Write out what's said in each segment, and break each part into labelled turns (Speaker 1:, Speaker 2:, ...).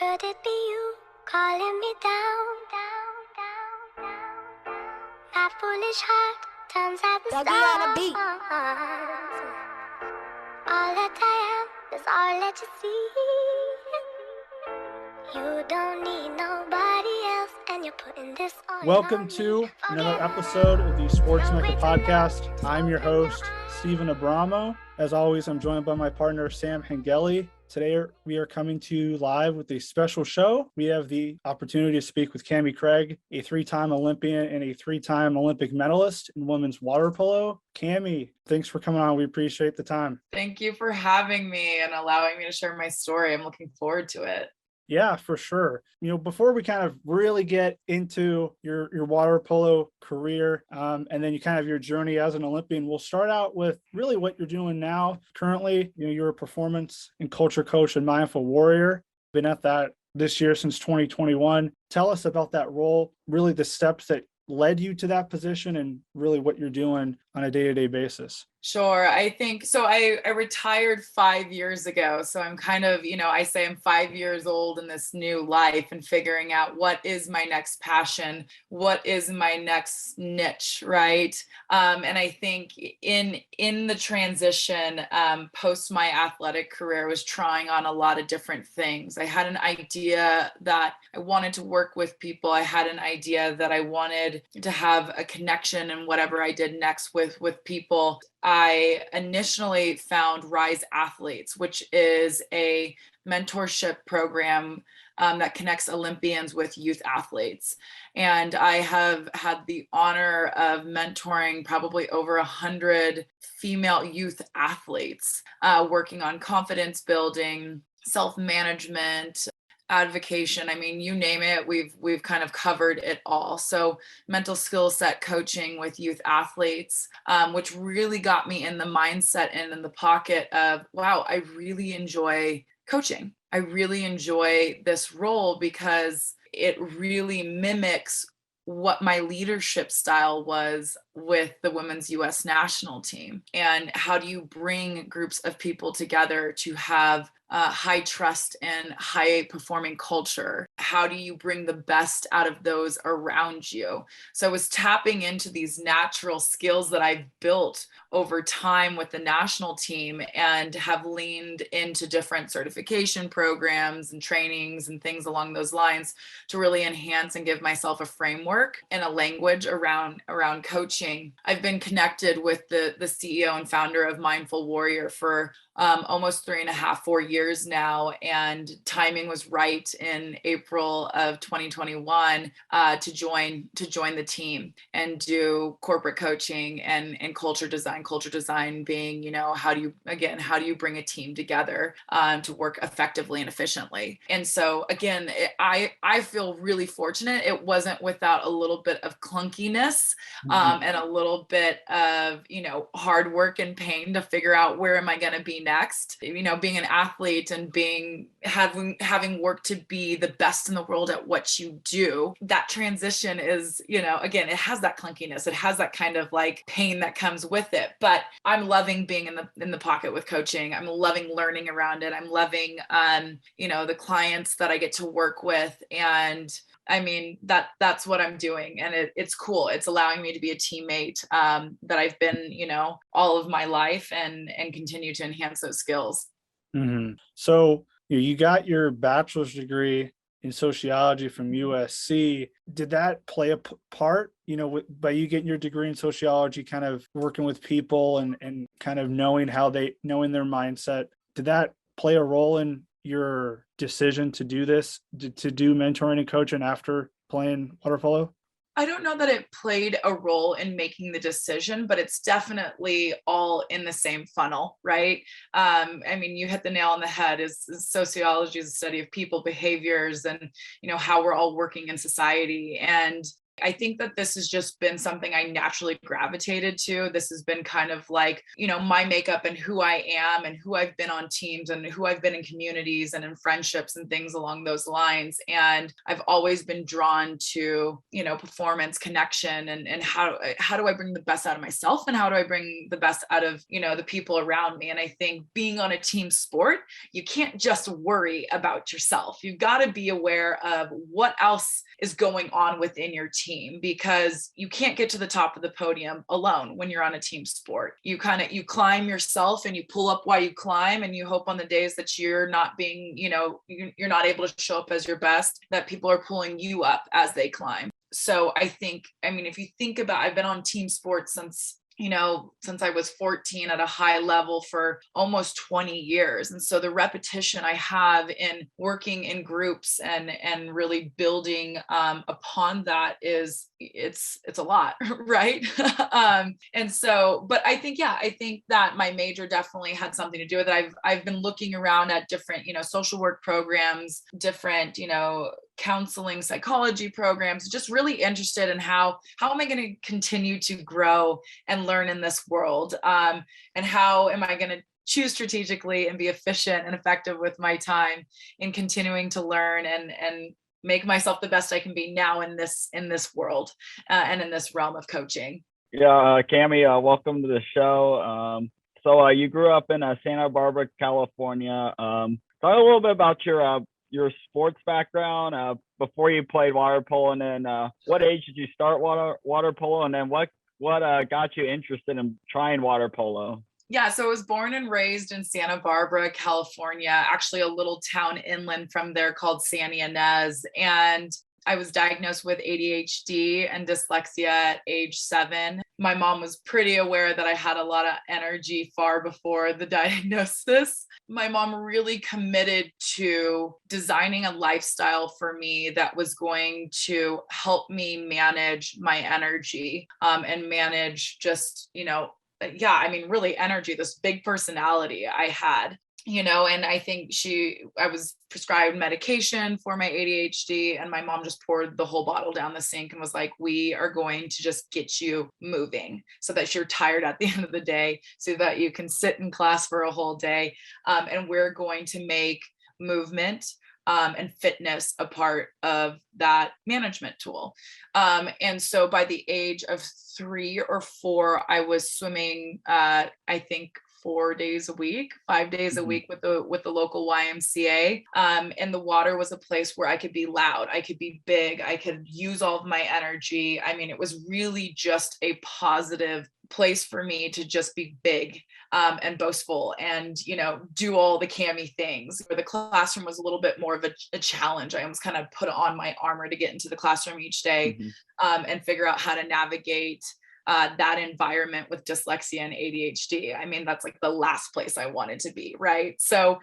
Speaker 1: Could it be you calling me down, down, down, down? My foolish heart turns at the stars. All that I am is all that you see. You don't need nobody else, and you're putting this on.
Speaker 2: Welcome to another episode of the Sports Mecca Podcast. I'm your host, Stephen Abramo. As always, I'm joined by my partner, Sam Hengeli. Today, we are coming to you live with a special show. We have the opportunity to speak with Cami Craig, a three-time Olympian and a three-time Olympic medalist in women's water polo. Cami, thanks for coming on. We appreciate the time.
Speaker 3: Thank you for having me and allowing me to share my story. I'm looking forward to it.
Speaker 2: Yeah, for sure. Before we kind of really get into your water polo career and then your journey as an Olympian, we'll start out with really what you're doing now. Currently, you're a performance and culture coach and mindful warrior. Been at that this year since 2021. Tell us about that role, really the steps that led you to that position and really what you're doing on a day-to-day basis.
Speaker 3: Sure. I think so. I retired 5 years ago. So I'm kind of, I say I'm 5 years old in this new life and figuring out what is my next passion, what is my next niche, right? And I think in the transition, post my athletic career, was trying on a lot of different things. I had an idea that I wanted to work with people. I had an idea that I wanted to have a connection in whatever I did next with people. I initially found Rise Athletes, which is a mentorship program that connects Olympians with youth athletes. And I have had the honor of mentoring probably over 100 female youth athletes, working on confidence building, self-management, advocation. I mean, you name it, we've kind of covered it all. So mental skill set coaching with youth athletes, which really got me in the mindset and in the pocket of, wow, I really enjoy coaching. I really enjoy this role because it really mimics what my leadership style was with the women's US national team. And how do you bring groups of people together to have high trust and high performing culture? How do you bring the best out of those around you? So I was tapping into these natural skills that I've built over time with the national team and have leaned into different certification programs and trainings and things along those lines to really enhance and give myself a framework and a language around coaching. I've been connected with the CEO and founder of Mindful Warrior for almost 3.5, 4 years now. And timing was right in April of 2021 to join the team and do corporate coaching and culture design being, how do you bring a team together to work effectively and efficiently? And so again, I feel really fortunate. It wasn't without a little bit of clunkiness and a little bit of, hard work and pain to figure out where am I going to be next. Being an athlete and having worked to be the best in the world at what you do, that transition is, again, it has that clunkiness. It has that kind of like pain that comes with it. But I'm loving being in the pocket with coaching. I'm loving learning around it. I'm loving, the clients that I get to work with. And I mean, that's what I'm doing. And it's cool. It's allowing me to be a teammate that I've been, all of my life and continue to enhance those skills.
Speaker 2: Mm-hmm. So you got your bachelor's degree in sociology from USC. Did that play a part, by you getting your degree in sociology, kind of working with people and kind of knowing their mindset? Did that play a role in your decision to do this, to do mentoring and coaching after playing water polo?
Speaker 3: I don't know that it played a role in making the decision, but it's definitely all in the same funnel, right? I mean, you hit the nail on the head. Sociology is a study of people behaviors and, how we're all working in society. And I think that this has just been something I naturally gravitated to. This has been kind of like, my makeup and who I am and who I've been on teams and who I've been in communities and in friendships and things along those lines. And I've always been drawn to, performance, connection, and how do I bring the best out of myself, and how do I bring the best out of, the people around me. And I think being on a team sport, you can't just worry about yourself. You've got to be aware of what else is going on within your team, because you can't get to the top of the podium alone when you're on a team sport. You you climb yourself, and you pull up while you climb, and you hope on the days that you're not being, you're not able to show up as your best, that people are pulling you up as they climb. So I think, if you think about, I've been on team sports since I was 14 at a high level for almost 20 years. And so the repetition I have in working in groups and really building upon that it's a lot, right? And so, but I think that my major definitely had something to do with it. I've been looking around at different, social work programs, different, counseling, psychology programs, just really interested in how am I going to continue to grow and learn in this world? And how am I going to choose strategically and be efficient and effective with my time in continuing to learn and make myself the best I can be now in this world and in this realm of coaching.
Speaker 4: Yeah, Cami, welcome to the show. So you grew up in Santa Barbara, California. Talk a little bit about your sports background before you played water polo, and then what age did you start water polo, and then what got you interested in trying water polo?
Speaker 3: Yeah, so I was born and raised in Santa Barbara, California, actually a little town inland from there called Santa Ynez. And I was diagnosed with ADHD and dyslexia at age 7. My mom was pretty aware that I had a lot of energy far before the diagnosis. My mom really committed to designing a lifestyle for me that was going to help me manage my energy and manage just, really energy, this big personality I had. And I think I was prescribed medication for my ADHD, and my mom just poured the whole bottle down the sink and was like, we are going to just get you moving so that you're tired at the end of the day, so that you can sit in class for a whole day. And we're going to make movement and fitness a part of that management tool. And so by the age of 3 or 4, I was swimming, I think 4 days a week, 5 days a week with the local YMCA. And the water was a place where I could be loud, I could be big, I could use all of my energy. It was really just a positive place for me to just be big and boastful and, do all the Cami things. Where the classroom was a little bit more of a challenge. I almost kind of put on my armor to get into the classroom each day and figure out how to navigate that environment with dyslexia and ADHD. That's like the last place I wanted to be, right? So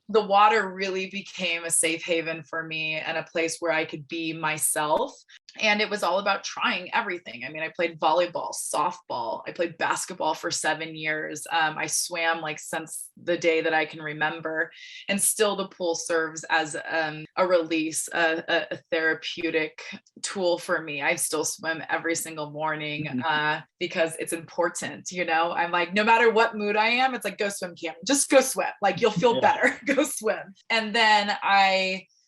Speaker 3: the water really became a safe haven for me and a place where I could be myself. And it was all about trying everything. I played volleyball, softball, I played basketball for 7 years. I swam since the day that I can remember. And still the pool serves as a release, a therapeutic tool for me. I still swim every single morning because it's important. I'm like, no matter what mood I am, it's like, go swim, Cam, just go swim. You'll feel better, go swim. And then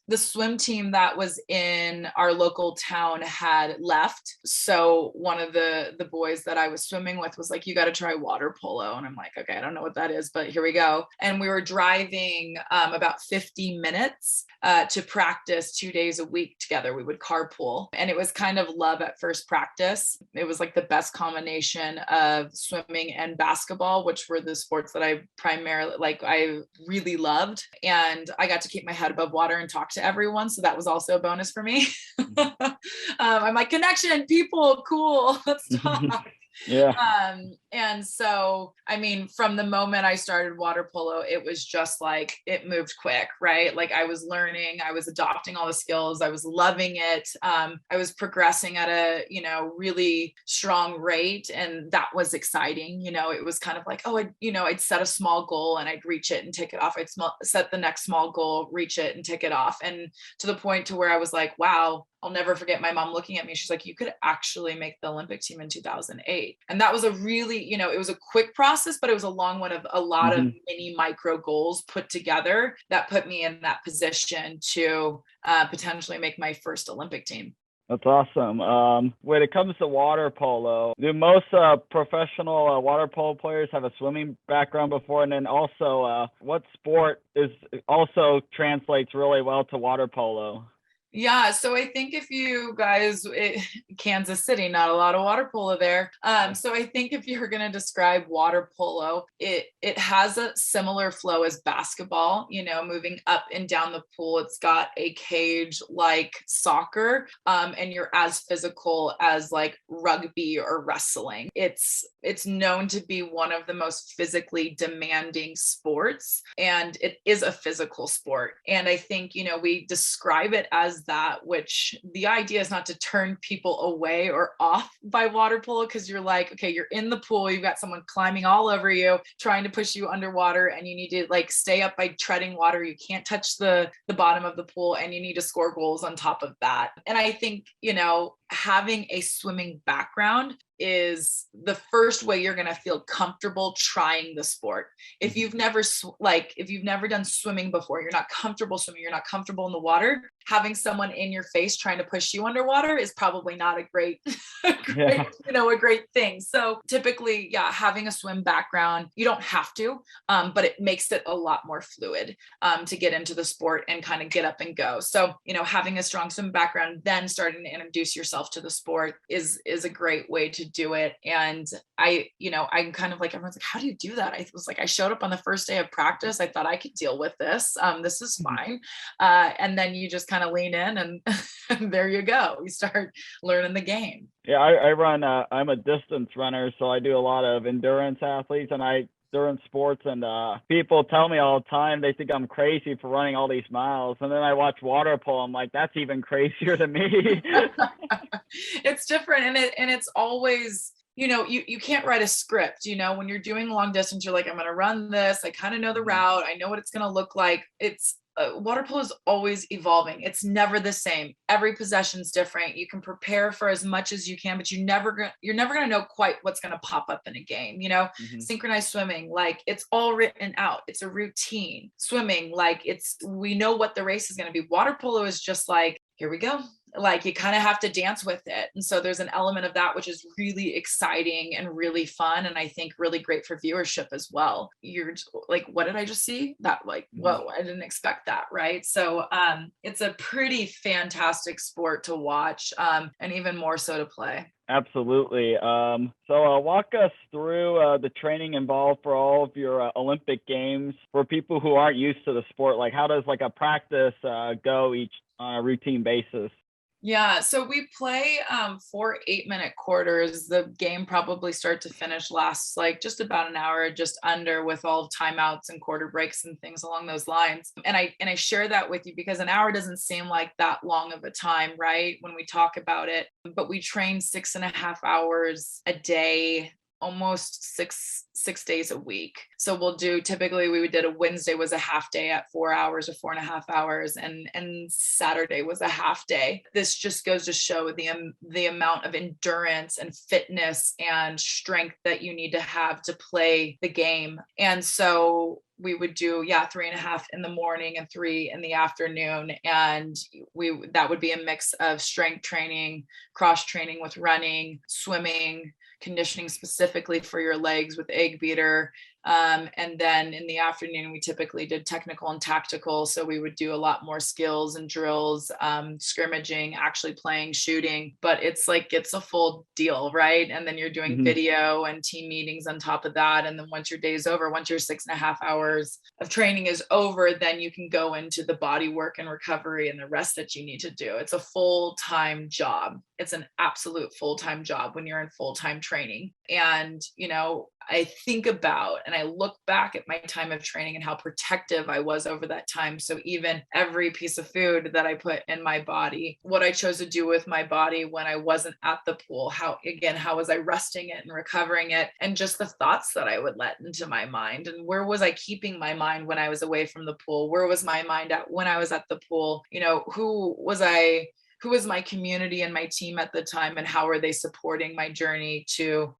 Speaker 3: the swim team that was in our local town had left. So one of the boys that I was swimming with was like, you got to try water polo. And I'm like, okay, I don't know what that is, but here we go. And we were driving about 50 minutes to practice 2 days a week together. We would carpool. And it was kind of love at first practice. It was like the best combination of swimming and basketball, which were the sports that I really loved. And I got to keep my head above water and talk to everyone. So that was also a bonus for me. I'm like, connection, people, cool, let's talk.
Speaker 4: Yeah.
Speaker 3: And so, from the moment I started water polo, it was just like, it moved quick, right? I was learning, I was adopting all the skills, I was loving it. I was progressing at a, really strong rate. And that was exciting. It was kind of like, I'd set a small goal and I'd reach it and tick it off. I'd set the next small goal, reach it and tick it off. And to the point to where I was like, wow, I'll never forget my mom looking at me. She's like, you could actually make the Olympic team in 2008. And that was a really, it was a quick process, but it was a long one of a lot of mini micro goals put together that put me in that position to potentially make my first Olympic team.
Speaker 4: That's awesome. When it comes to water polo, do most professional water polo players have a swimming background before? And then also, what sport also translates really well to water polo?
Speaker 3: Yeah, so I think if you guys, Kansas City, not a lot of water polo there. So I think if you're going to describe water polo, it has a similar flow as basketball, moving up and down the pool. It's got a cage like soccer, and you're as physical as like rugby or wrestling. It's known to be one of the most physically demanding sports, and it is a physical sport. And I think, we describe it as that, which the idea is not to turn people away or off by water polo, because you're like, okay, you're in the pool, you've got someone climbing all over you, trying to push you underwater, and you need to like stay up by treading water. You can't touch the bottom of the pool, and you need to score goals on top of that. And I think, having a swimming background is the first way you're going to feel comfortable trying the sport. If you've never done swimming before, you're not comfortable swimming, you're not comfortable in the water, having someone in your face trying to push you underwater is probably not a great a great thing. So typically, having a swim background, you don't have to, but it makes it a lot more fluid to get into the sport and kind of get up and go. So, having a strong swim background, then starting to introduce yourself to the sport is a great way to do it. And I'm kind of like, everyone's like, how do you do that? I was like, I showed up on the first day of practice. I thought I could deal with this. This is fine. And then you just kind of lean in and there you go. You start learning the game.
Speaker 4: Yeah, I run, I'm a distance runner, so I do a lot of endurance athletes and endurance sports, and people tell me all the time they think I'm crazy for running all these miles. And then I watch water polo, I'm like, that's even crazier than me.
Speaker 3: It's different. And it's always, you can't write a script, when you're doing long distance, you're like, I'm going to run this. I kind of know the route. I know what it's going to look like. It's water polo is always evolving. It's never the same. Every possession's different. You can prepare for as much as you can, but you're never going to know quite what's going to pop up in a game. Synchronized swimming, like it's all written out. It's a routine. Swimming, like we know what the race is going to be. Water polo is just like, here we go. Like you kind of have to dance with it. And so there's an element of that, which is really exciting and really fun. And I think really great for viewership as well. You're like, what did I just see? That like, whoa, I didn't expect that. Right. So it's a pretty fantastic sport to watch, and even more so to play.
Speaker 4: Absolutely. So walk us through the training involved for all of your Olympic games for people who aren't used to the sport. Like how does like a practice go each on a routine basis?
Speaker 3: Yeah, so we play 4 8-minute quarters. The game probably start to finish lasts like just about an hour, just under, with all timeouts and quarter breaks and things along those lines. And I share that with you because an hour doesn't seem like that long of a time, right? When we talk about it, but we train 6.5 hours a day, almost six days a week. So typically we did a Wednesday was a half day at 4 hours or 4.5 hours, and Saturday was a half day. This just goes to show the amount of endurance and fitness and strength that you need to have to play the game. And so we would do 3.5 in the morning and 3 in the afternoon, and that would be a mix of strength training, cross training with running, swimming, conditioning specifically for your legs with egg beater. And then in the afternoon, we typically did technical and tactical. So we would do a lot more skills and drills, scrimmaging, actually playing, shooting, but it's a full deal, right? And then you're doing video and team meetings on top of that. And then once your day's over, once your 6.5 hours of training is over, then you can go into the body work and recovery and the rest that you need to do. It's a full-time job. It's an absolute full-time job when you're in full-time training. And, I think about and I look back at my time of training and how protective I was over that time. So even every piece of food that I put in my body, what I chose to do with my body when I wasn't at the pool, how was I resting it and recovering it, and just the thoughts that I would let into my mind, and where was I keeping my mind when I was away from the pool? Where was my mind at when I was at the pool? Who was I who was my community and my team at the time, and how are they supporting my journey to,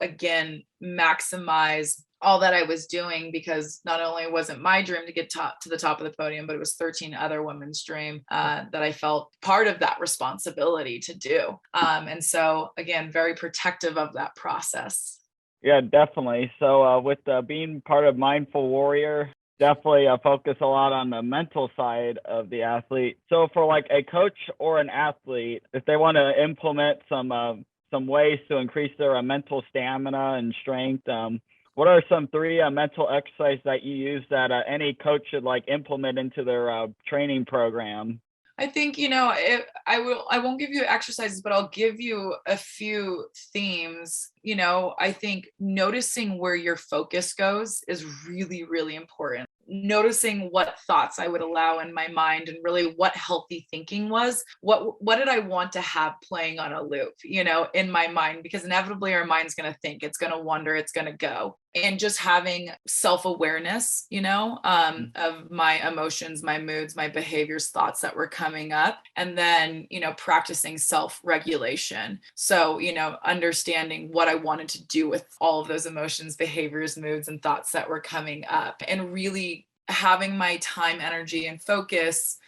Speaker 3: again, maximize all that I was doing, because not only was it my dream to get to the top of the podium, but it was 13 other women's dream that I felt part of that responsibility to do. And so again, very protective of that process.
Speaker 4: Yeah, definitely. So with being part of Mindful Warrior, definitely focus a lot on the mental side of the athlete. So for like a coach or an athlete, if they want to implement some ways to increase their mental stamina and strength, what are some 3 mental exercises that you use that any coach should like implement into their training program?
Speaker 3: I think, I won't give you exercises, but I'll give you a few themes. I think noticing where your focus goes is really, really important. Noticing what thoughts I would allow in my mind, and really what healthy thinking was. What did I want to have playing on a loop, in my mind? Because inevitably our mind's going to think, it's going to wonder, it's going to go. And just having self-awareness, of my emotions, my moods, my behaviors, thoughts that were coming up. And then, practicing self-regulation. So, understanding what I wanted to do with all of those emotions, behaviors, moods, and thoughts that were coming up, and really having my time, energy, and focus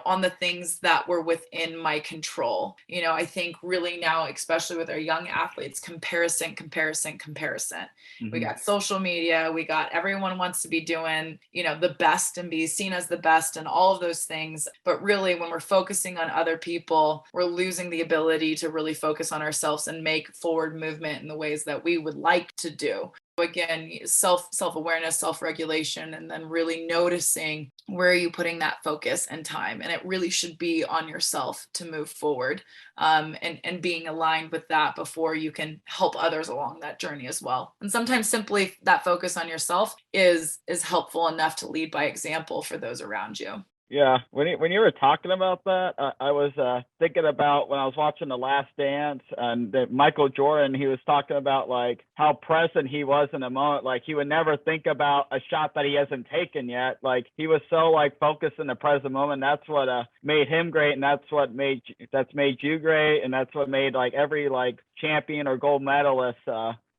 Speaker 3: on the things that were within my control. I think really now, especially with our young athletes, comparison. Mm-hmm. We got social media, we got everyone wants to be doing, the best and be seen as the best and all of those things. But really, when we're focusing on other people, we're losing the ability to really focus on ourselves and make forward movement in the ways that we would like to do. Again, self-awareness, self-regulation, and then really noticing where are you putting that focus and time. And it really should be on yourself to move forward, and being aligned with that before you can help others along that journey as well. And sometimes simply that focus on yourself is helpful enough to lead by example for those around you.
Speaker 4: Yeah, when you were talking about that, I was thinking about when I was watching The Last Dance, and Michael Jordan, he was talking about like how present he was in the moment. Like he would never think about a shot that he hasn't taken yet. Like he was so like focused in the present moment. That's what made him great, and that's made you great, and that's what made like every like champion or gold medalist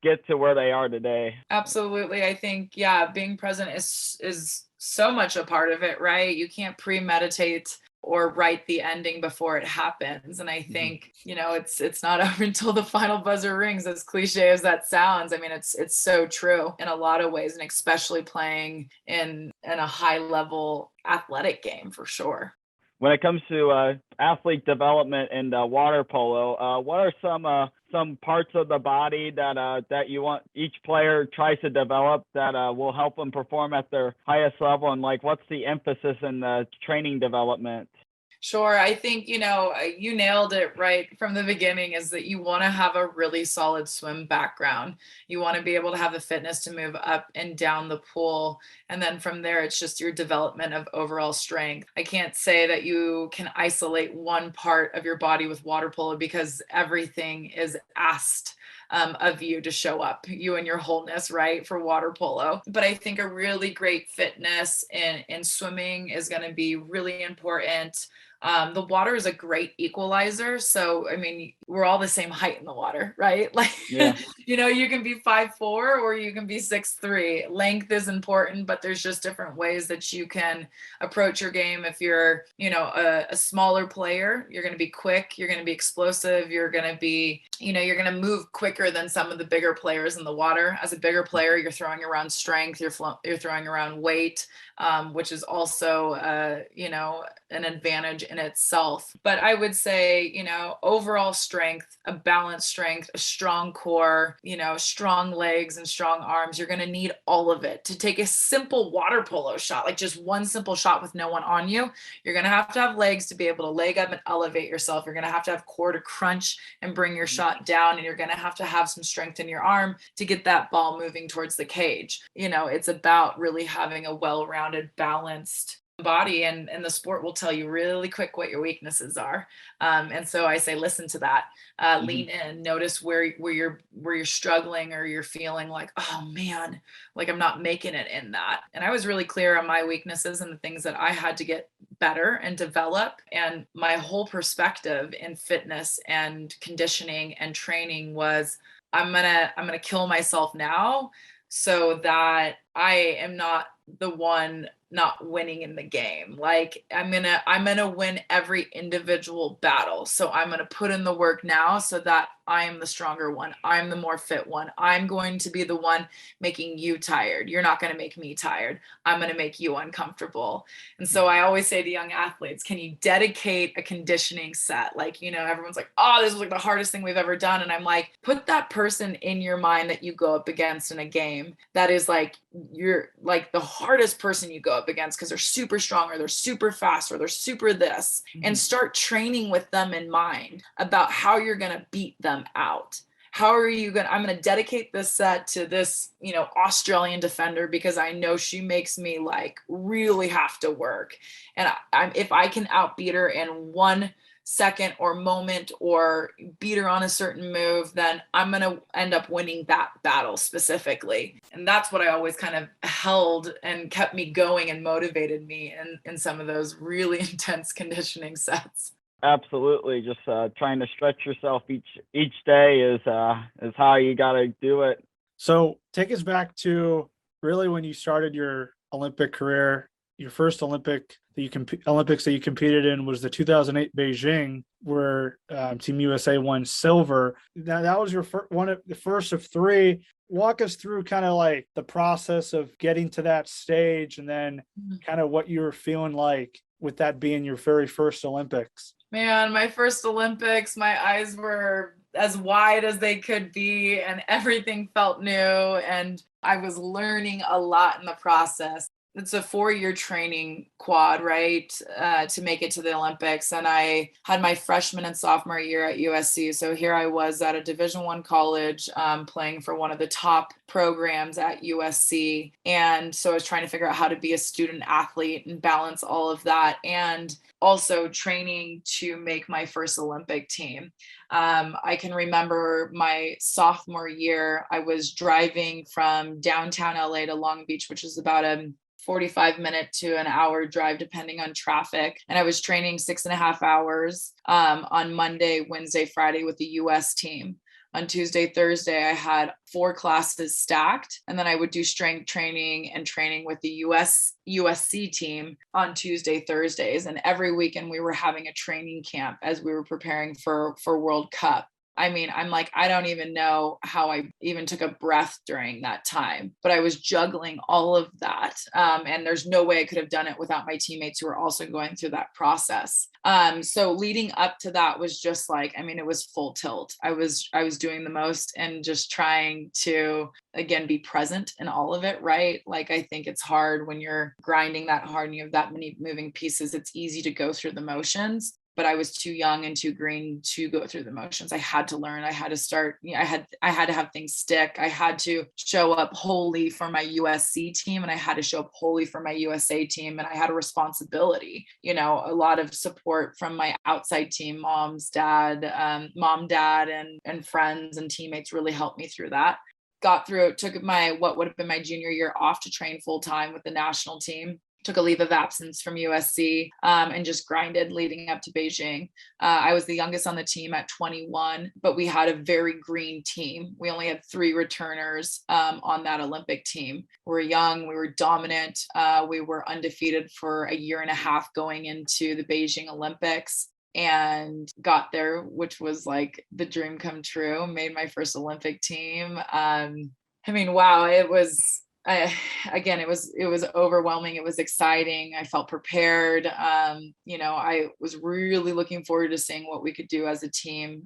Speaker 4: get to where they are today.
Speaker 3: Absolutely. I think, being present is so much a part of it, right? You can't premeditate or write the ending before it happens. And I think, it's not over until the final buzzer rings, as cliche as that sounds. I mean, it's so true in a lot of ways, and especially playing in a high level athletic game, for sure.
Speaker 4: When it comes to athlete development in water polo, what are some parts of the body that you want each player tries to develop that will help them perform at their highest level? And like, what's the emphasis in the training development?
Speaker 3: Sure. I think, you nailed it right from the beginning, is that you want to have a really solid swim background. You want to be able to have the fitness to move up and down the pool. And then from there, it's just your development of overall strength. I can't say that you can isolate one part of your body with water polo, because everything is asked of you to show up, you and your wholeness, right, for water polo. But I think a really great fitness in swimming is going to be really important. The water is a great equalizer. So, I mean, we're all the same height in the water, right? Like,
Speaker 4: yeah.
Speaker 3: You can be 5'4" or you can be 6'3". Length is important, but there's just different ways that you can approach your game. If you're, a smaller player, you're going to be quick, you're going to be explosive, you're going to be, you're going to move quicker than some of the bigger players in the water. As a bigger player, you're throwing around strength, you're throwing around weight, which is also, an advantage in itself. But I would say, overall strength, a balanced strength, a strong core, strong legs and strong arms. You're going to need all of it to take a simple water polo shot, like just one simple shot with no one on you. You're going to have legs to be able to leg up and elevate yourself. You're going to have core to crunch and bring your shot down. And you're going to have some strength in your arm to get that ball moving towards the cage. It's about really having a well-rounded, balanced body, and the sport will tell you really quick what your weaknesses are. And so I say, listen to that, lean in, notice where you're struggling, or you're feeling like, oh man, like I'm not making it in that. And I was really clear on my weaknesses and the things that I had to get better and develop. And my whole perspective in fitness and conditioning and training was, I'm gonna kill myself now so that I am not the one not winning in the game. Like I'm gonna win every individual battle. So I'm gonna put in the work now so that I am the stronger one. I'm the more fit one. I'm going to be the one making you tired. You're not going to make me tired. I'm going to make you uncomfortable. And so I always say to young athletes, can you dedicate a conditioning set? Like, everyone's like, oh, this was like the hardest thing we've ever done. And I'm like, put that person in your mind that you go up against in a game. That is like, you're like the hardest person you go up against because they're super strong, or they're super fast, or they're super this, and start training with them in mind about how you're going to beat them out. How are you going to, I'm going to dedicate this set to this, Australian defender because I know she makes me like really have to work. And if I can outbeat her in 1 second or moment, or beat her on a certain move, then I'm going to end up winning that battle specifically. And that's what I always kind of held and kept me going and motivated me in some of those really intense conditioning sets.
Speaker 4: Absolutely. Just trying to stretch yourself each day is how you got to do it.
Speaker 2: So take us back to really when you started your Olympic career. Your first Olympics that you competed in was the 2008 Beijing, where Team USA won silver. Now that was your the first of three. Walk us through kind of like the process of getting to that stage, and then kind of what you were feeling like with that being your very first Olympics.
Speaker 3: Man, my first Olympics, my eyes were as wide as they could be, and everything felt new. And I was learning a lot in the process. It's a 4-year training quad, right, to make it to the Olympics. And I had my freshman and sophomore year at USC. So here I was at a Division I college, playing for one of the top programs at USC. And so I was trying to figure out how to be a student athlete and balance all of that, and also training to make my first Olympic team. I can remember my sophomore year, I was driving from downtown LA to Long Beach, which is about a 45-minute to an hour drive, depending on traffic. And I was training 6.5 hours on Monday, Wednesday, Friday with the US team. On Tuesday, Thursday, I had 4 classes stacked, and then I would do strength training and training with the USC team on Tuesday, Thursdays. And every weekend we were having a training camp as we were preparing for World Cup. I mean, I'm like, I don't even know how I even took a breath during that time, but I was juggling all of that. And there's no way I could have done it without my teammates who were also going through that process. So leading up to that was just like, I mean, it was full tilt. I was doing the most and just trying to, again, be present in all of it, right? Like, I think it's hard when you're grinding that hard and you have that many moving pieces. It's easy to go through the motions. But I was too young and too green to go through the motions. I had to learn. I had to start. I had to have things stick. I had to show up wholly for my USC team, and I had to show up wholly for my USA team. And I had a responsibility. A lot of support from my outside team, mom, dad, and friends and teammates really helped me through that. Got through it. Took what would have been my junior year off to train full time with the national team. Took a leave of absence from USC and just grinded leading up to Beijing. I was the youngest on the team at 21, but we had a very green team. We only had 3 returners on that Olympic team. We were young, we were dominant, we were undefeated for a year and a half going into the Beijing Olympics, and got there, which was like the dream come true. Made my first Olympic team. I mean, wow, it was it was overwhelming. It was exciting. I felt prepared. I was really looking forward to seeing what we could do as a team,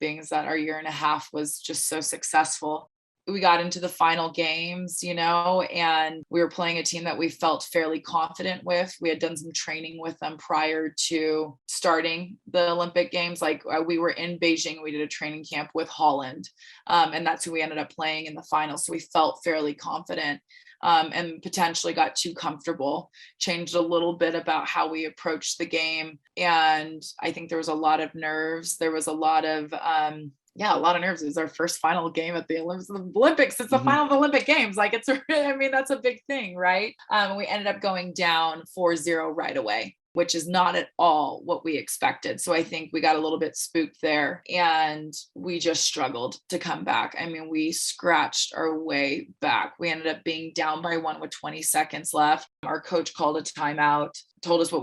Speaker 3: being that our year and a half was just so successful. We got into the final games, and we were playing a team that we felt fairly confident with. We had done some training with them prior to starting the Olympic Games. Like we were in Beijing, we did a training camp with Holland, and that's who we ended up playing in the final. So we felt fairly confident. and potentially got too comfortable, changed a little bit about how we approached the game. And I think there was a lot of nerves. There was a lot of, a lot of nerves. It was our first final game at the Olympics. It's the final of the Olympic Games. Like that's a big thing, right? We ended up going down 4-0 right away, which is not at all what we expected. So I think we got a little bit spooked there and we just struggled to come back. I mean, we scratched our way back. We ended up being down by 1 with 20 seconds left. Our coach called a timeout, told us what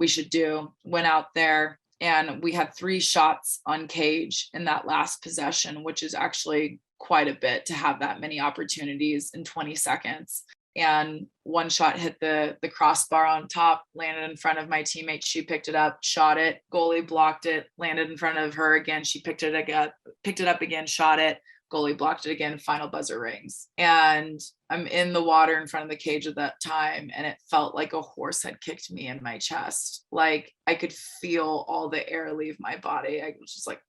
Speaker 3: we should do, went out there, and we had 3 shots on cage in that last possession, which is actually quite a bit to have that many opportunities in 20 seconds. And one shot hit the crossbar on top, landed in front of my teammate. She picked it up, shot it. Goalie blocked it, landed in front of her again. She picked it up again, shot it. Goalie blocked it again. Final buzzer rings. And I'm in the water in front of the cage at that time. And it felt like a horse had kicked me in my chest. Like I could feel all the air leave my body. I was just like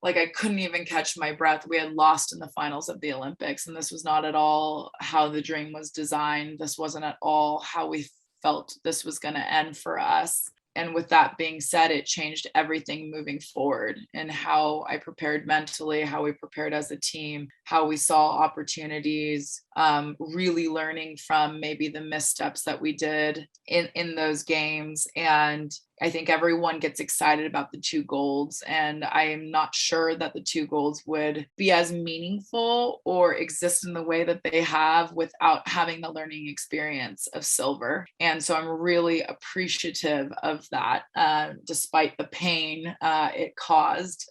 Speaker 3: I couldn't even catch my breath. We had lost in the finals of the Olympics. And this was not at all how the dream was designed. This wasn't at all how we felt this was going to end for us. And with that being said, it changed everything moving forward and how I prepared mentally, how we prepared as a team, how we saw opportunities, really learning from maybe the missteps that we did in those games. And I think everyone gets excited about the 2 golds, and I am not sure that the 2 golds would be as meaningful or exist in the way that they have without having the learning experience of silver. And so I'm really appreciative of that, despite the pain it caused.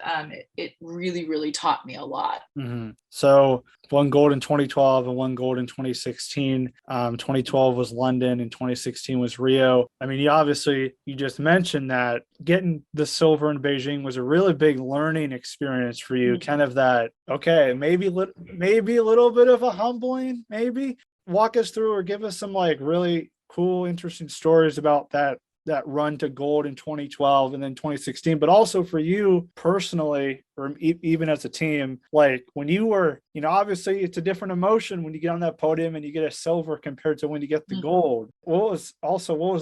Speaker 3: It really, really taught me a lot.
Speaker 2: Mm-hmm. So 1 gold in 2012 and 1 gold in 2016. 2012 was London and 2016 was Rio. I mean, you just mentioned that getting the silver in Beijing was a really big learning experience for you. Kind of that, okay, maybe a little bit of a humbling, maybe. Walk us through or give us some like really cool, interesting stories about that run to gold in 2012 and then 2016, but also for you personally, or even as a team, like when you were, obviously it's a different emotion when you get on that podium and you get a silver compared to when you get the gold. What was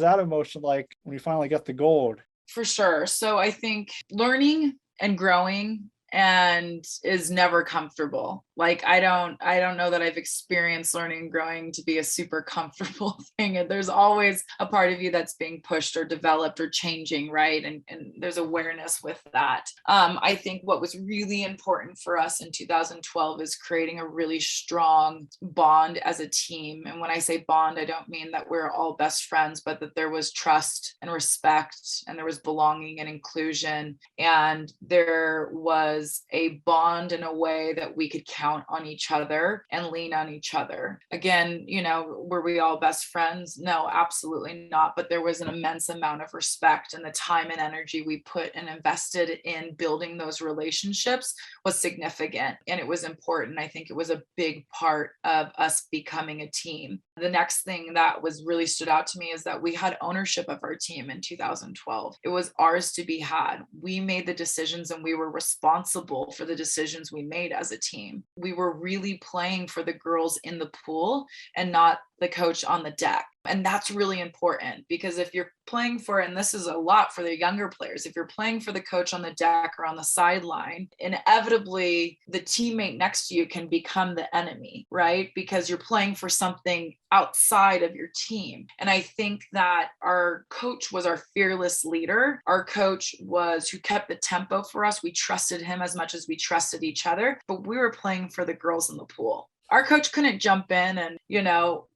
Speaker 2: that emotion like when you finally got the gold?
Speaker 3: For sure. So I think learning and growing and is never comfortable. Like I don't know that I've experienced learning and growing to be a super comfortable thing. And there's always a part of you that's being pushed or developed or changing, right? And there's awareness with that. I think what was really important for us in 2012 is creating a really strong bond as a team. And when I say bond, I don't mean that we're all best friends, but that there was trust and respect, and there was belonging and inclusion, and there was a bond in a way that we could count on each other and lean on each other. Again, were we all best friends? No, absolutely not. But there was an immense amount of respect, and the time and energy we put and invested in building those relationships was significant, and it was important. I think it was a big part of us becoming a team. The next thing that was really stood out to me is that we had ownership of our team in 2012. It was ours to be had. We made the decisions and we were responsible for the decisions we made as a team. We were really playing for the girls in the pool and not the coach on the deck. And that's really important, because if you're playing for, and this is a lot for the younger players, if you're playing for the coach on the deck or on the sideline, inevitably the teammate next to you can become the enemy, right? Because you're playing for something outside of your team. And I think that our coach was our fearless leader. Our coach was who kept the tempo for us. We trusted him as much as we trusted each other, but we were playing for the girls in the pool. Our coach couldn't jump in and,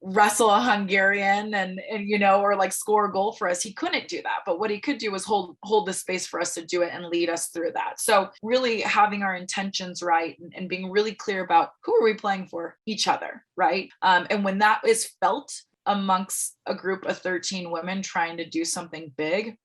Speaker 3: wrestle a Hungarian and or like score a goal for us. He couldn't do that. But what he could do was hold the space for us to do it and lead us through that. So really having our intentions right and being really clear about who are we playing for? Each other, right? And when that is felt amongst a group of 13 women trying to do something big,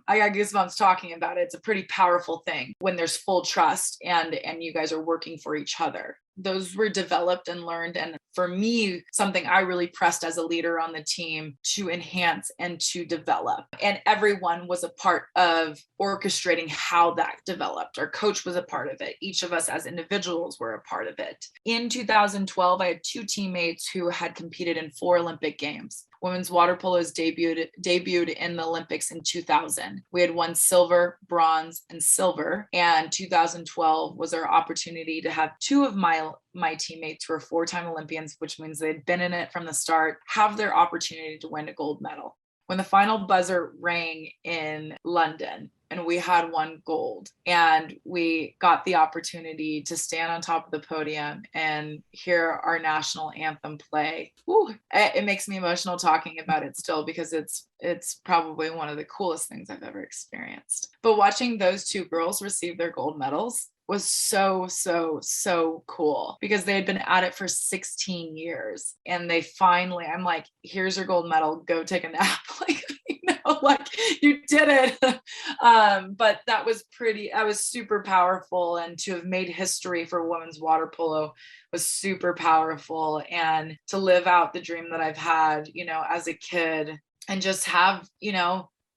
Speaker 3: I got goosebumps talking about it. It's a pretty powerful thing when there's full trust and you guys are working for each other. those were developed and learned. And for me, something I really pressed as a leader on the team to enhance and to develop. And everyone was a part of orchestrating how that developed. Our coach was a part of it. Each of us as individuals were a part of it. In 2012, I had 2 teammates who had competed in 4 Olympic Games. Women's water polo debuted in the Olympics in 2000. We had won silver, bronze, and silver. And 2012 was our opportunity to have 2 of my teammates who are 4-time Olympians, which means they'd been in it from the start, have their opportunity to win a gold medal. When the final buzzer rang in London, and we had won gold, and we got the opportunity to stand on top of the podium and hear our national anthem play. Ooh, it makes me emotional talking about it still, because it's probably one of the coolest things I've ever experienced. But watching those 2 girls receive their gold medals was so cool, because they had been at it for 16 years, and they finally, I'm like, here's your gold medal, go take a nap. Like, like, you did it. But that was super powerful, and to have made history for women's water polo was super powerful, and to live out the dream that I've had, as a kid, and just have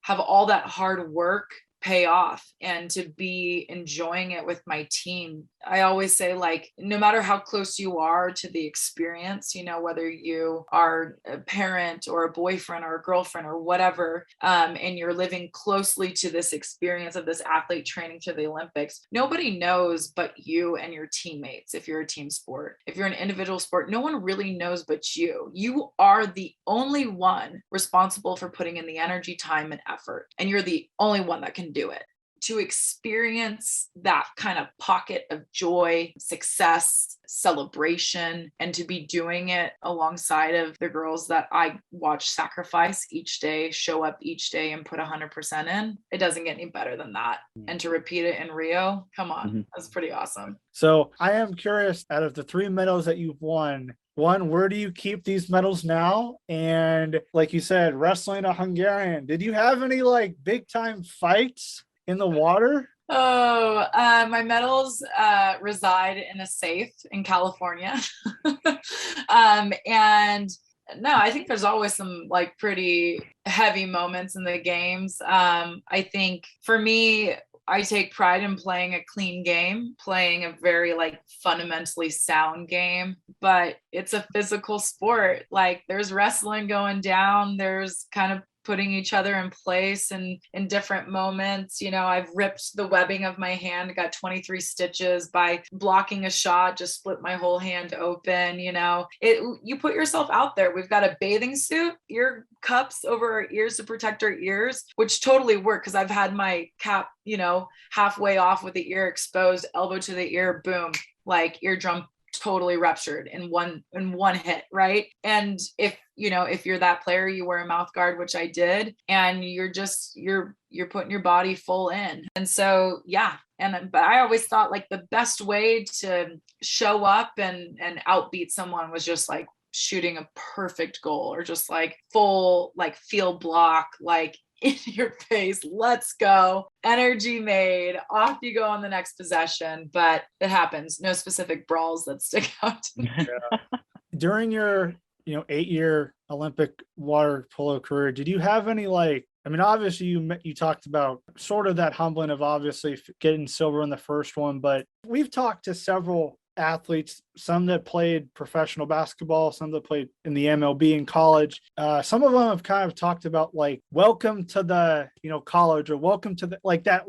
Speaker 3: all that hard work pay off, and to be enjoying it with my team. I always say, like, no matter how close you are to the experience, whether you are a parent or a boyfriend or a girlfriend or whatever, and you're living closely to this experience of this athlete training to the Olympics, nobody knows but you and your teammates. If you're a team sport, if you're an individual sport, no one really knows but you. You are the only one responsible for putting in the energy, time, and effort, and you're the only one that can do it. To experience that kind of pocket of joy, success, celebration, and to be doing it alongside of the girls that I watch sacrifice each day, show up each day, and put 100% in, it doesn't get any better than that. And to repeat it in Rio, come on, that's pretty awesome.
Speaker 2: So I am curious, out of the 3 medals that you've won, one, where do you keep these medals now? And like you said, wrestling a Hungarian, did you have any like big time fights in the water?
Speaker 3: Oh, my medals reside in a safe in California. And no, I think there's always some like pretty heavy moments in the games. I think for me, I take pride in playing a clean game, playing a very like fundamentally sound game, but it's a physical sport. Like, there's wrestling going down. There's kind of putting each other in place and in different moments. I've ripped the webbing of my hand, got 23 stitches by blocking a shot, just split my whole hand open. You put yourself out there. We've got a bathing suit, ear cups over our ears to protect our ears, which totally work, because I've had my cap, halfway off with the ear exposed, elbow to the ear, boom, like eardrum totally ruptured in one hit, right? And if you're that player, you wear a mouth guard, which I did, and you're putting your body full in. And so, yeah. But I always thought like the best way to show up and outbeat someone was just like shooting a perfect goal, or just like full like field block, like in your face, let's go, energy made, off you go on the next possession. But it happens. No specific brawls that stick out to me.
Speaker 2: Yeah. During your 8-year Olympic water polo career, did you have any like, I mean, obviously you talked about sort of that humbling of obviously getting silver in the first one, but we've talked to several athletes, some that played professional basketball, some that played in the MLB in college. Some of them have kind of talked about like, welcome to the, college, or welcome to the, like that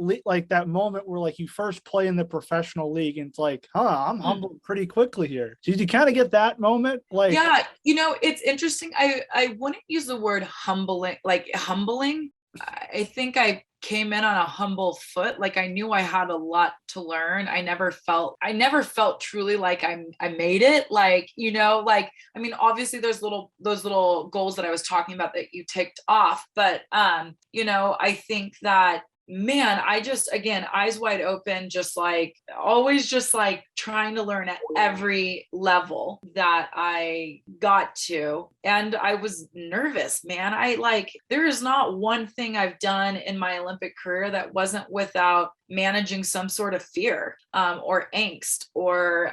Speaker 2: moment where like you first play in the professional league, and it's like, I'm humbled pretty quickly here. Did you kind of get that moment? Like,
Speaker 3: yeah, it's interesting. I wouldn't use the word humbling. I think I came in on a humble foot. Like, I knew I had a lot to learn. I never felt truly like I made it. Like, I mean, obviously those little goals that I was talking about that you ticked off, but I think that man, I just, again, eyes wide open, just like always, just like trying to learn at every level that I got to. And I was nervous, man. There is not one thing I've done in my Olympic career that wasn't without managing some sort of fear or angst, or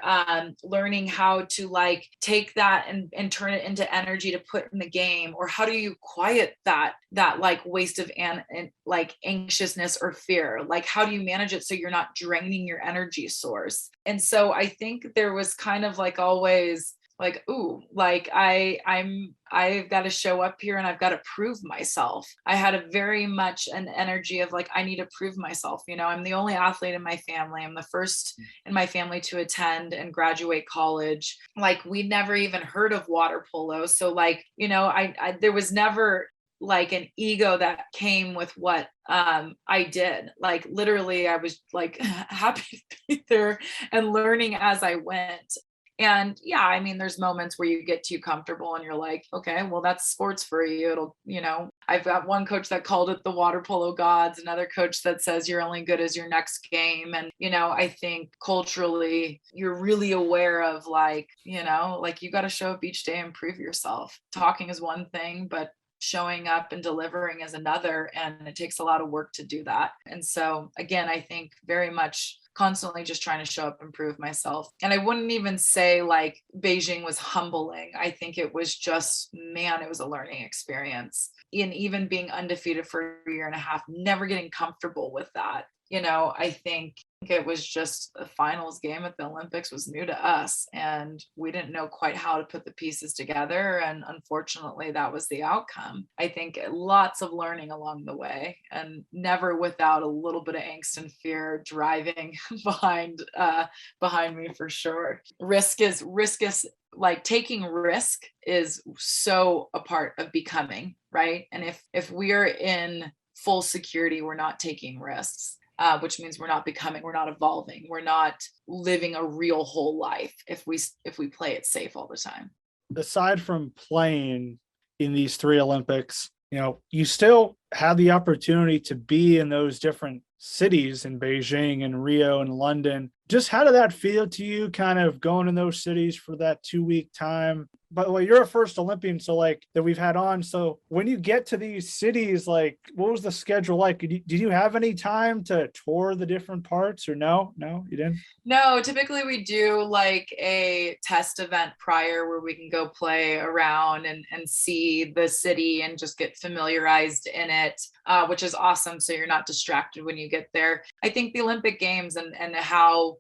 Speaker 3: learning how to like take that and turn it into energy to put in the game, or how do you quiet that like waste of like anxiousness or fear, like how do you manage it so you're not draining your energy source. And so I think there was kind of like always like, ooh, like I've got to show up here and I've got to prove myself. I had a very much an energy of like, I need to prove myself. You know, I'm the only athlete in my family. I'm the first in my family to attend and graduate college. Like, we'd never even heard of water polo. So like, you know, I there was never like an ego that came with what I did. Like literally I was like happy to be there and learning as I went. And yeah, I mean, there's moments where you get too comfortable and you're like, okay, well, that's sports for you. It'll, you know, I've got one coach that called it the water polo gods, another coach that says you're only good as your next game. And, you know, I think culturally, you're really aware of like, you know, like you got to show up each day and prove yourself. Talking is one thing, but showing up and delivering is another. And it takes a lot of work to do that. And so again, I think very much constantly just trying to show up and prove myself. And I wouldn't even say like Beijing was humbling. I think it was just, man, it was a learning experience. And even being undefeated for a year and a half, never getting comfortable with that. You know, I think it was just a finals game at the Olympics was new to us and we didn't know quite how to put the pieces together. And unfortunately, that was the outcome. I think lots of learning along the way and never without a little bit of angst and fear driving behind me for sure. Risk is like taking risk is so a part of becoming, right? And if we're in full security, we're not taking risks. Which means we're not becoming, we're not evolving, we're not living a real whole life if we play it safe all the time.
Speaker 2: Aside from playing in these 3 Olympics, you know, you still had the opportunity to be in those different cities in Beijing and Rio and London. Just how did that feel to you, kind of going in those cities for that 2-week time? By the way, you're a first Olympian, so like that we've had on. So when you get to these cities, like what was the schedule like? Did you have any time to tour the different parts or no? No, you didn't?
Speaker 3: No, typically we do like a test event prior where we can go play around and see the city and just get familiarized in it, which is awesome. So you're not distracted when you get there. I think the Olympic Games and how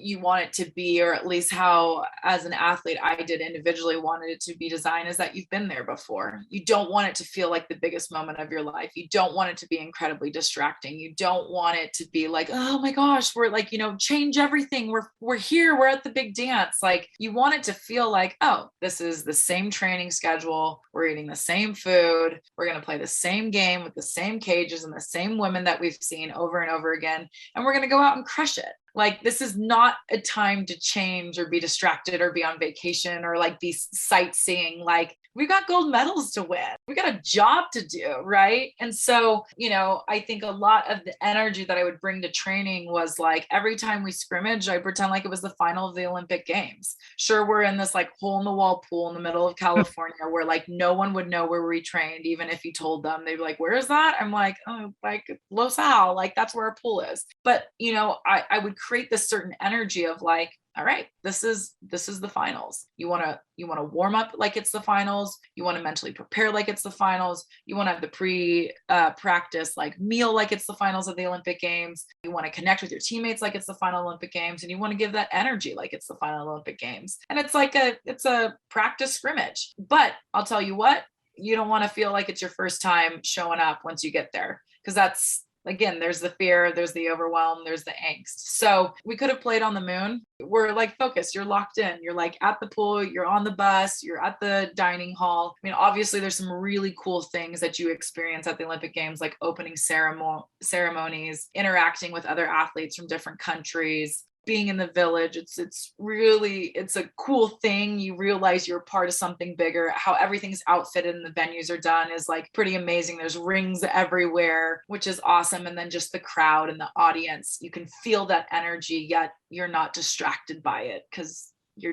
Speaker 3: you want it to be, or at least how as an athlete I did individually wanted it to be designed, is that you've been there before. You don't want it to feel like the biggest moment of your life. You don't want it to be incredibly distracting. You don't want it to be like, oh my gosh, we're like, you know, change everything. We're here. We're at the big dance. Like you want it to feel like, oh, this is the same training schedule. We're eating the same food. We're going to play the same game with the same cages and the same women that we've seen over and over again. And we're going to go out and crush it. Like, this is not a time to change or be distracted or be on vacation or like be sightseeing. Like, we've got gold medals to win. We got a job to do, right? And so, you know, I think a lot of the energy that I would bring to training was like every time we scrimmage, I pretend like it was the final of the Olympic Games. Sure, we're in this like hole in the wall pool in the middle of California where like no one would know where we trained, even if you told them. They'd be like, where is that? I'm like, oh, like Los Al, like that's where our pool is. But, you know, I would create this certain energy of like, all right, this is the finals. You want to warm up like it's the finals. You want to mentally prepare like it's the finals. You want to have the practice like meal like it's the finals of the Olympic Games. You want to connect with your teammates like it's the final Olympic Games, and you want to give that energy like it's the final Olympic Games. And it's like it's a practice scrimmage. But I'll tell you what, you don't want to feel like it's your first time showing up once you get there, because that's, again, there's the fear, there's the overwhelm, there's the angst. So we could have played on the moon. We're like focused, you're locked in, you're like at the pool, you're on the bus, you're at the dining hall. I mean, obviously there's some really cool things that you experience at the Olympic Games, like opening ceremonies, interacting with other athletes from different countries. being in the village. It's a cool thing. You realize you're part of something bigger. How everything's outfitted and the venues are done is like pretty amazing. There's rings everywhere, which is awesome. And then just the crowd and the audience, you can feel that energy, yet you're not distracted by it because you're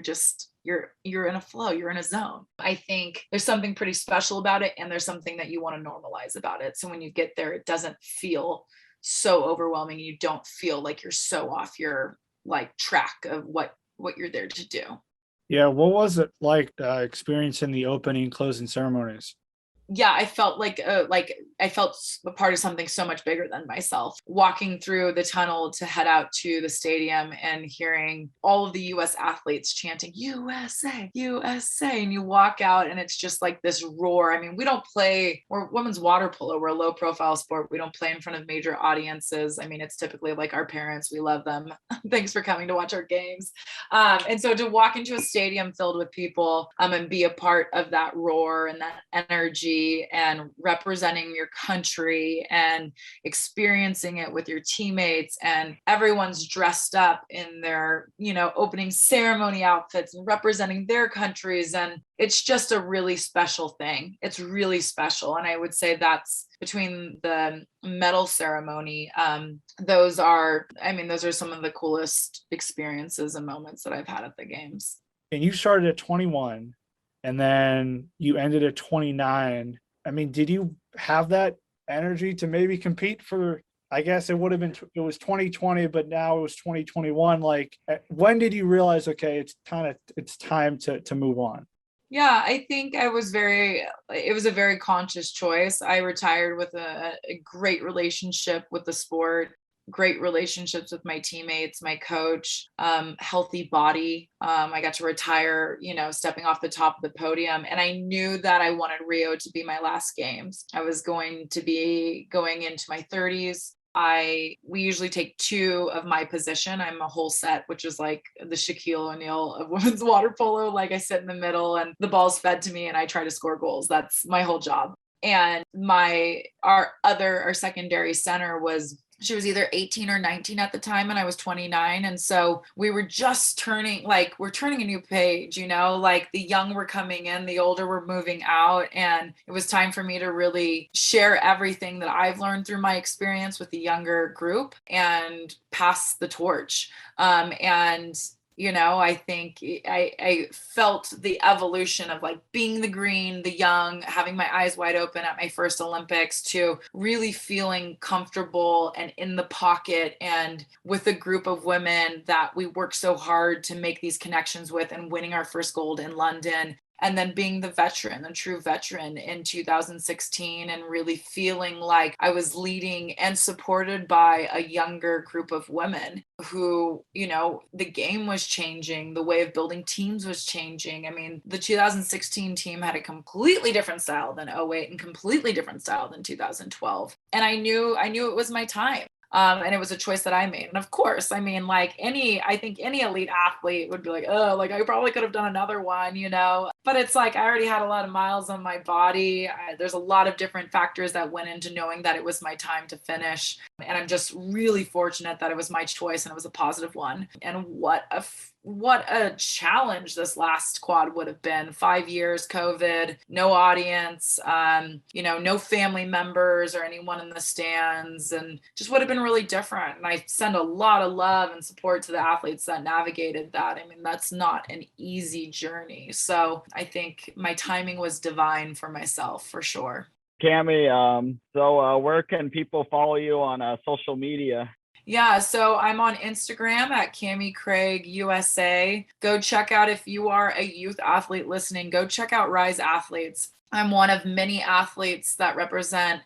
Speaker 3: in a flow, you're in a zone. I think there's something pretty special about it, and there's something that you want to normalize about it. So when you get there, it doesn't feel so overwhelming. You don't feel like you're so off your like track of what you're there to do.
Speaker 2: Yeah, what was it like experiencing the opening and closing ceremonies?
Speaker 3: Yeah, I felt like I felt a part of something so much bigger than myself. Walking through the tunnel to head out to the stadium and hearing all of the US athletes chanting USA, USA, and you walk out and it's just like this roar. I mean, we're women's water polo, we're a low profile sport. We don't play in front of major audiences. I mean, it's typically like our parents, we love them. Thanks for coming to watch our games. And so to walk into a stadium filled with people and be a part of that roar and that energy and representing your country and experiencing it with your teammates, and everyone's dressed up in their, opening ceremony outfits and representing their countries. And it's just a really special thing. It's really special. And I would say that's between the medal ceremony. Those are some of the coolest experiences and moments that I've had at the games.
Speaker 2: And you started at 21 and then you ended at 29. I mean, did you have that energy to maybe compete for, I guess it was 2020, but now it was 2021. Like, when did you realize, okay, it's time to move on?
Speaker 3: Yeah, I think it was a very conscious choice. I retired with a great relationship with the sport, great relationships with my teammates, my coach, healthy body. I got to retire, stepping off the top of the podium. And I knew that I wanted Rio to be my last games. I was going to be going into my 30s. We usually take 2 of my position. I'm a whole set, which is like the Shaquille O'Neal of women's water polo. Like, I sit in the middle and the ball's fed to me and I try to score goals. That's my whole job. And our secondary center she was either 18 or 19 at the time, and I was 29. And so we were just we're turning a new page, like the young were coming in, the older were moving out. And it was time for me to really share everything that I've learned through my experience with the younger group and pass the torch. I think I felt the evolution of like being the green, the young, having my eyes wide open at my first Olympics, to really feeling comfortable and in the pocket and with a group of women that we worked so hard to make these connections with, and winning our first gold in London. And then being the true veteran in 2016, and really feeling like I was leading and supported by a younger group of women who, the game was changing, the way of building teams was changing. I mean, the 2016 team had a completely different style than 08 and completely different style than 2012. And I knew it was my time. And it was a choice that I made. And of course, I mean, I think any elite athlete would be like, oh, like I probably could have done another one, but it's like, I already had a lot of miles on my body. There's a lot of different factors that went into knowing that it was my time to finish. And I'm just really fortunate that it was my choice and it was a positive one. And what a challenge this last quad would have been. 5 years, COVID, no audience, no family members or anyone in the stands, and just would have been really different. And I send a lot of love and support to the athletes that navigated that. I mean, that's not an easy journey. So I think my timing was divine for myself, for sure.
Speaker 4: Cami, so where can people follow you on social media?
Speaker 3: Yeah, so I'm on Instagram at Cami Craig USA. Go check out, if you are a youth athlete listening, go check out Rise Athletes. I'm one of many athletes that represent,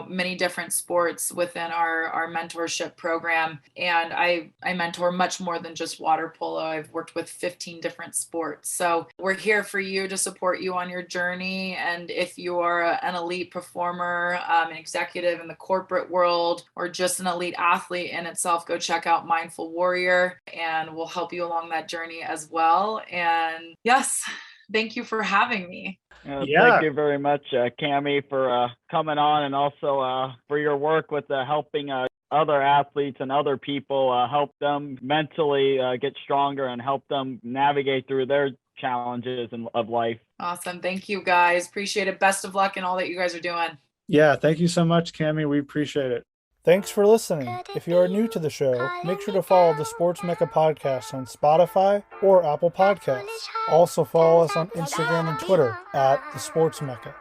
Speaker 3: many different sports within our mentorship program. And I mentor much more than just water polo. I've worked with 15 different sports. So we're here for you to support you on your journey. And if you are an elite performer, an executive in the corporate world, or just an elite athlete in itself, go check out Mindful Warrior, and we'll help you along that journey as well. And yes, thank you for having me.
Speaker 4: Thank you very much, Cami, for coming on, and also for your work with helping other athletes and other people, help them mentally get stronger and help them navigate through their challenges of life.
Speaker 3: Awesome. Thank you guys. Appreciate it. Best of luck in all that you guys are doing.
Speaker 2: Yeah, thank you so much, Cammie. We appreciate it. Thanks for listening. If you are new to the show, make sure to follow the Sports Mecca podcast on Spotify or Apple Podcasts. Also follow us on Instagram and Twitter at the Sports Mecca.